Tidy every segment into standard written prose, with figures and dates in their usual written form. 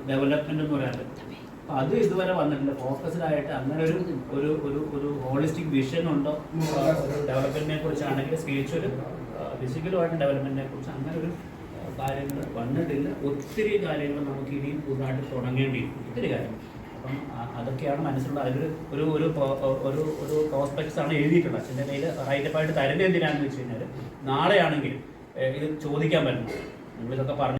Development എന്ന് പറയാറ്. അപ്പം അത് ഇതുവരെ വന്നിട്ടില്ല. ഫോക്കസ്ഡായിട്ട് അങ്ങനെ ഒരു ഹോളിസ്റ്റിക് വിഷൻ ഉണ്ടോ ഡെവലപ്മെന്റിനെ കുറിച്ചാണെങ്കിൽ, സ്പിരിച്വലും ഫിസിക്കലുമായിട്ട് ഡെവലപ്മെന്റിനെ കുറിച്ച് അങ്ങനെ ഒരു കാര്യങ്ങൾ വന്നിട്ടില്ല. ഒത്തിരി കാര്യങ്ങൾ നമുക്ക് ഇനിയും പുതുതായിട്ട് തുടങ്ങേണ്ടിയിരിക്കും, ഒത്തിരി കാര്യങ്ങൾ. അപ്പം അതൊക്കെയാണ് മനസ്സിലുള്ള അതിലൊരു ഒരു ഒരു ഒരു ഒരു പ്രോസ്പെക്ട്സ് ആണ് എഴുതിയിട്ടുള്ളത്. അച്ഛൻ്റെ കയ്യിൽ റൈറ്റപ്പായിട്ട് തരുന്നത് എന്തിനാണെന്ന് വെച്ച് കഴിഞ്ഞാൽ നാളെയാണെങ്കിൽ ഇത് ചോദിക്കാൻ പറ്റും. നിങ്ങളിതൊക്കെ പറഞ്ഞു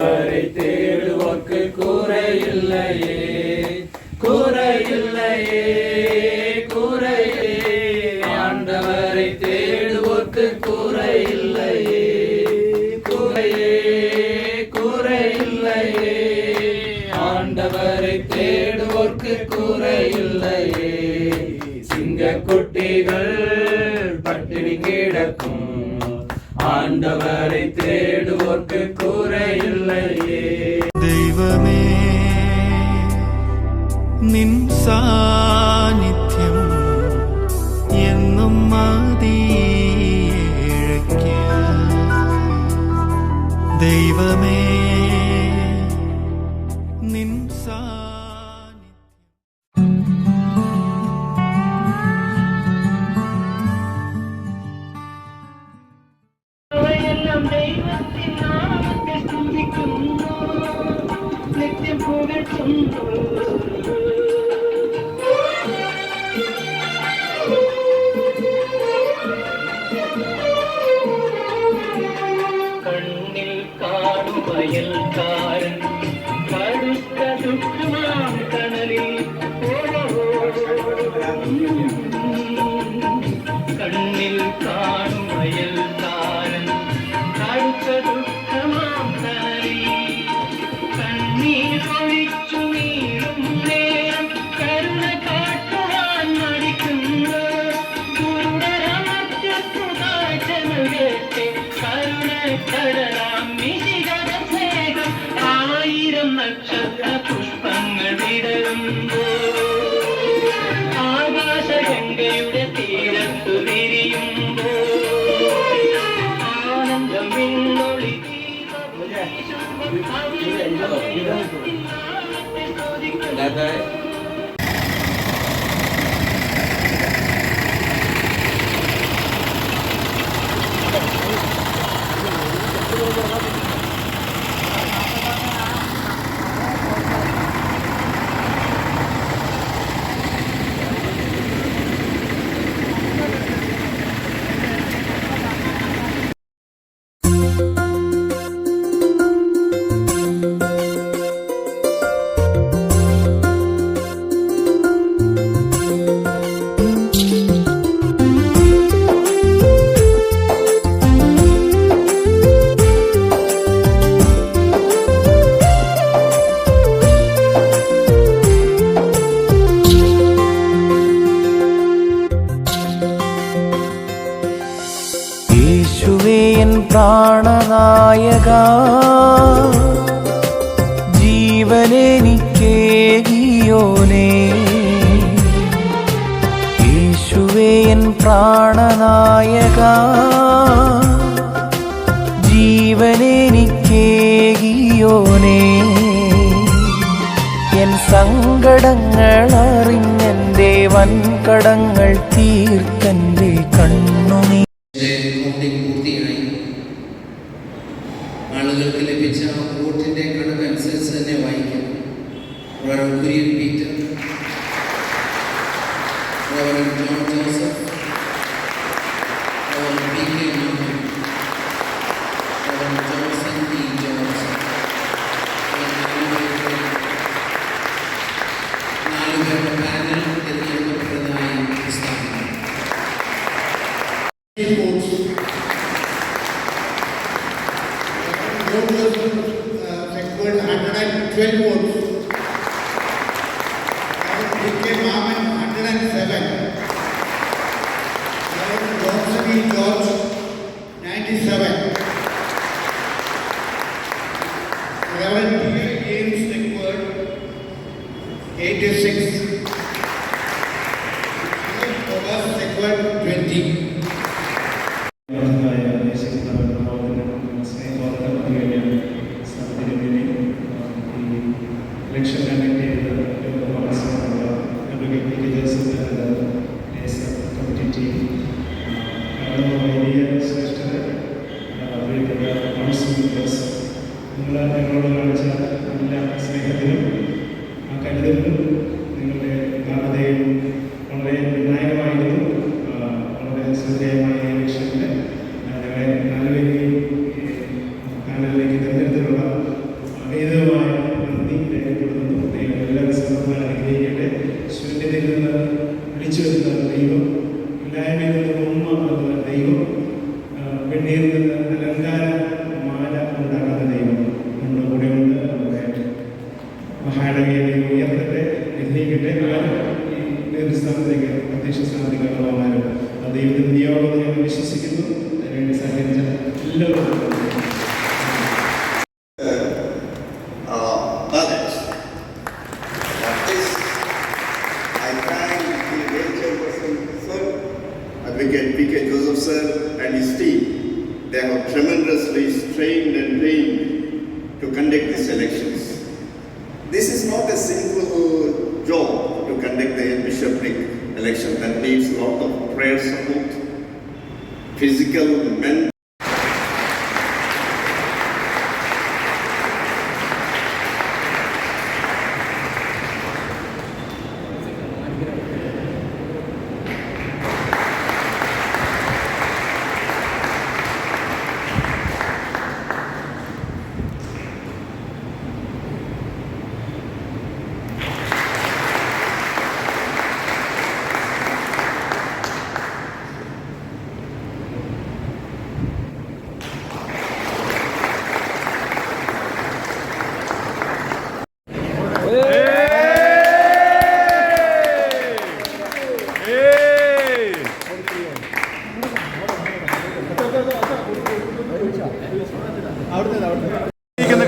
சிங்கக்குட்டிகள் பட்டினி கிடக்கும், ஆண்டவரை தேடுவோர்க்கு குறையில்லையே. ദൈവമേ നിൻ സാന്നിധ്യം എന്നും മതിയേഴയ്ക്ക്. ദൈവമേ നിൻ കണ്ണിൽ കാണുമയൽക്കാരൻ കടുത്ത ദുഃഖമാം കണലിൽ കണ്ണിൽ കാണുമയൽക്കാരൻ കടുത്ത ദുഃഖമാം കണലിൽ കണ്ണീർ ഒഴിച്ചു നീളും നേരം കരുണ കാട്ടുവാൻ മടിക്കുന്നു. കുരുടരാമറ്റു കാഴ്ച നൽകട്ടെ കരുണക്കടലാം നിശികര സ്നേഹം. ആയിരം നക്ഷത്ര പുഷ്പങ്ങൾ വിടരുമ്പോൾ ആകാശഗംഗയുടെ തീരത്തു വിരിയുമ്പോൾ ആനന്ദം വിണ്ണൊളി പ്രാണനായക ജീവനെനിക്കേകിയോനേ, യേശുവേ എൻ പ്രാണനായക ജീവനെനിക്കേകിയോനേ, എൻ സങ്കടങ്ങൾ അറിഞ്ഞെന്റെ വൻകടങ്ങൾ തീർത്തന്റെ കണ്ണുനീർ. ആളുകൾക്ക് ലഭിച്ച വോട്ടിന്റെ കണക്കനുസരിച്ച് തന്നെ വായിക്കും. Reverend Kurian Peter, reverend John Joseph, reverend P K Mohan, reverend Johnson P George, 4 പേരുടെ പാനൽ തിരഞ്ഞെടുക്കപ്പെട്ടതായി പ്രസ്താവിക്കുന്നു. Secured 112 votes. P.K. Maman 107. Johnson E. George 97. Reverend P.A. James secured 86. Thomas secured 20. Election ജീവിച്ചെടുത്ത ദൈവം, ഇല്ലായ്മയിൽ നിന്ന് ഉമ്മ ദൈവം, വെണ്ണീരിൽ നിന്ന് അലങ്കാര മാല ഉണ്ടാക്കുന്ന ദൈവം നമ്മുടെ കൂടെയുണ്ട്. നമ്മുടെ മഹാനവിയെ ഉയർത്തട്ടെ, വിജയിക്കട്ടെ. ഈ നേതൃസ്ഥാനത്തേക്ക് അധ്യക്ഷ സ്ഥാനത്തേക്ക് പോകാനും ആ ദൈവത്തിന് നിയോഗം ഞാൻ വിശ്വസിക്കുന്നു. അതിനുവേണ്ടി സഹകരിച്ച എല്ലാവർക്കും others. This, I thank the great chairperson, sir, Advocate P.K. Joseph, sir, and his team. They have tremendously strained and trained to conduct these elections. This is not a simple job to conduct the bishopric election. That needs a lot of prayer support, physical, mental.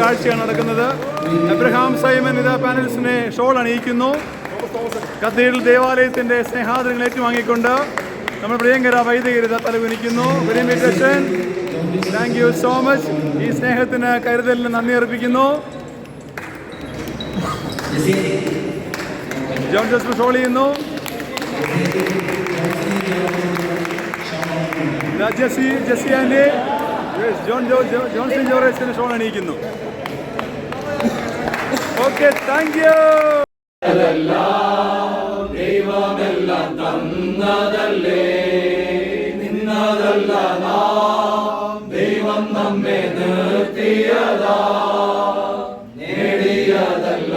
കാഴ്ചയാണ് നടക്കുന്നത്. Abraham Simon ഇതാ പാനലിസ്റ്റിനെ shawl അണിയിക്കുന്നു. Cathedral ദേവാലയത്തിന്റെ സ്നേഹാദരങ്ങൾ ഏറ്റുവാങ്ങിക്കൊണ്ട് നമ്മൾ പ്രിയങ്കര വൈദികർ തലകുനിക്കുന്നു. Thank you so much. ഈ സ്നേഹത്തിന് കരുതലിന് നന്ദി അർപ്പിക്കുന്നു. ജോൺ ജോസഫ് ഷോൾ ചെയ്യുന്നു. ജെസ്സി ആൻഡി ജോൺസൺ ജോറേസിന് ഷോൾ അണിയിക്കുന്നു. Okay, thank you. ദൈവമെല്ലാം തന്നതല്ലേ, നിന്നതല്ല നാം, ദൈവം നമ്മെ നിർത്തിയതാ, നേടിയതല്ല,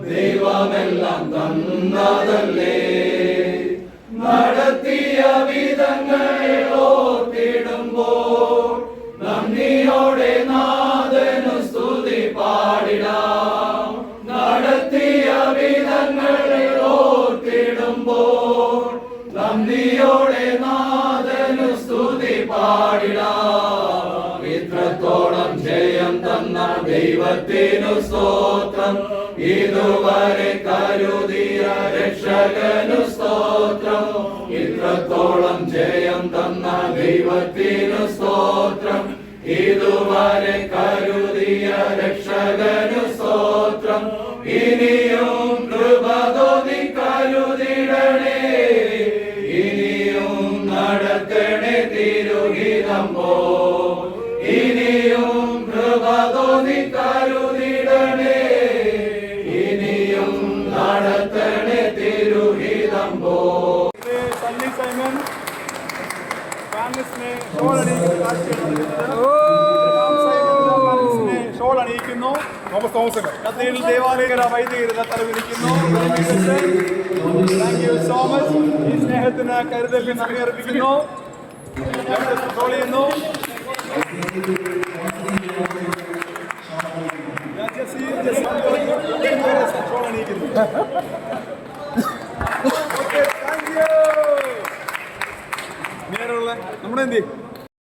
ദൈവമെല്ലാം തന്നതല്ലേ, നടത്തിയ വിധങ്ങൾ ഓർത്തിടുമ്പോൾ നന്ദിയോടെ നാഥനു സ്തുതി പാടിടാം. നടത്തിയ വിധങ്ങളെ ഓർത്തിടുമ്പോൾ നന്ദിയോടെ നാഥനു സ്തുതി പാടിടാം. ഇത്രത്തോളം ജയം തന്ന ദൈവത്തിനു സ്തോത്രം, ഇതുവരെ കരുതിയ രക്ഷകനു സ്തോത്രം. ഇത്രത്തോളം ജയം തന്ന ദൈവത്തിനു സ്തോത്രം, ഇതുവരെ കരുതിയ രക്ഷകനു സ്തോത്രം. ഇനിയും കൃപ തോന്നി കരുതിടണേ, ഇനിയും നടക്കണേ തിരുഹിതം പോ. ഇനിയും കൃപ തോന്നി കരുതിടണേ, ഇനിയും നടത്തണേ തിരുഹിതം പോ. സണ്ണി സൈമൻ പാനലിസ്റ്റിനെ ഷോൾ അണിയിക്കുന്നു. കത്തീഡ്രൽ ദേവാലയ വൈദികർ തലവിരിക്കുന്നു. Thank you so much. ഈ സ്നേഹത്തിന് കരുതലിന് നന്ദി അർപ്പിക്കുന്നു. ഷോൾ ചെയ്യുന്നു. ഷോൾ അണിയിക്കുന്നു. Okay, thank you. നേരെയുള്ള നമ്മുടെ എന്ത്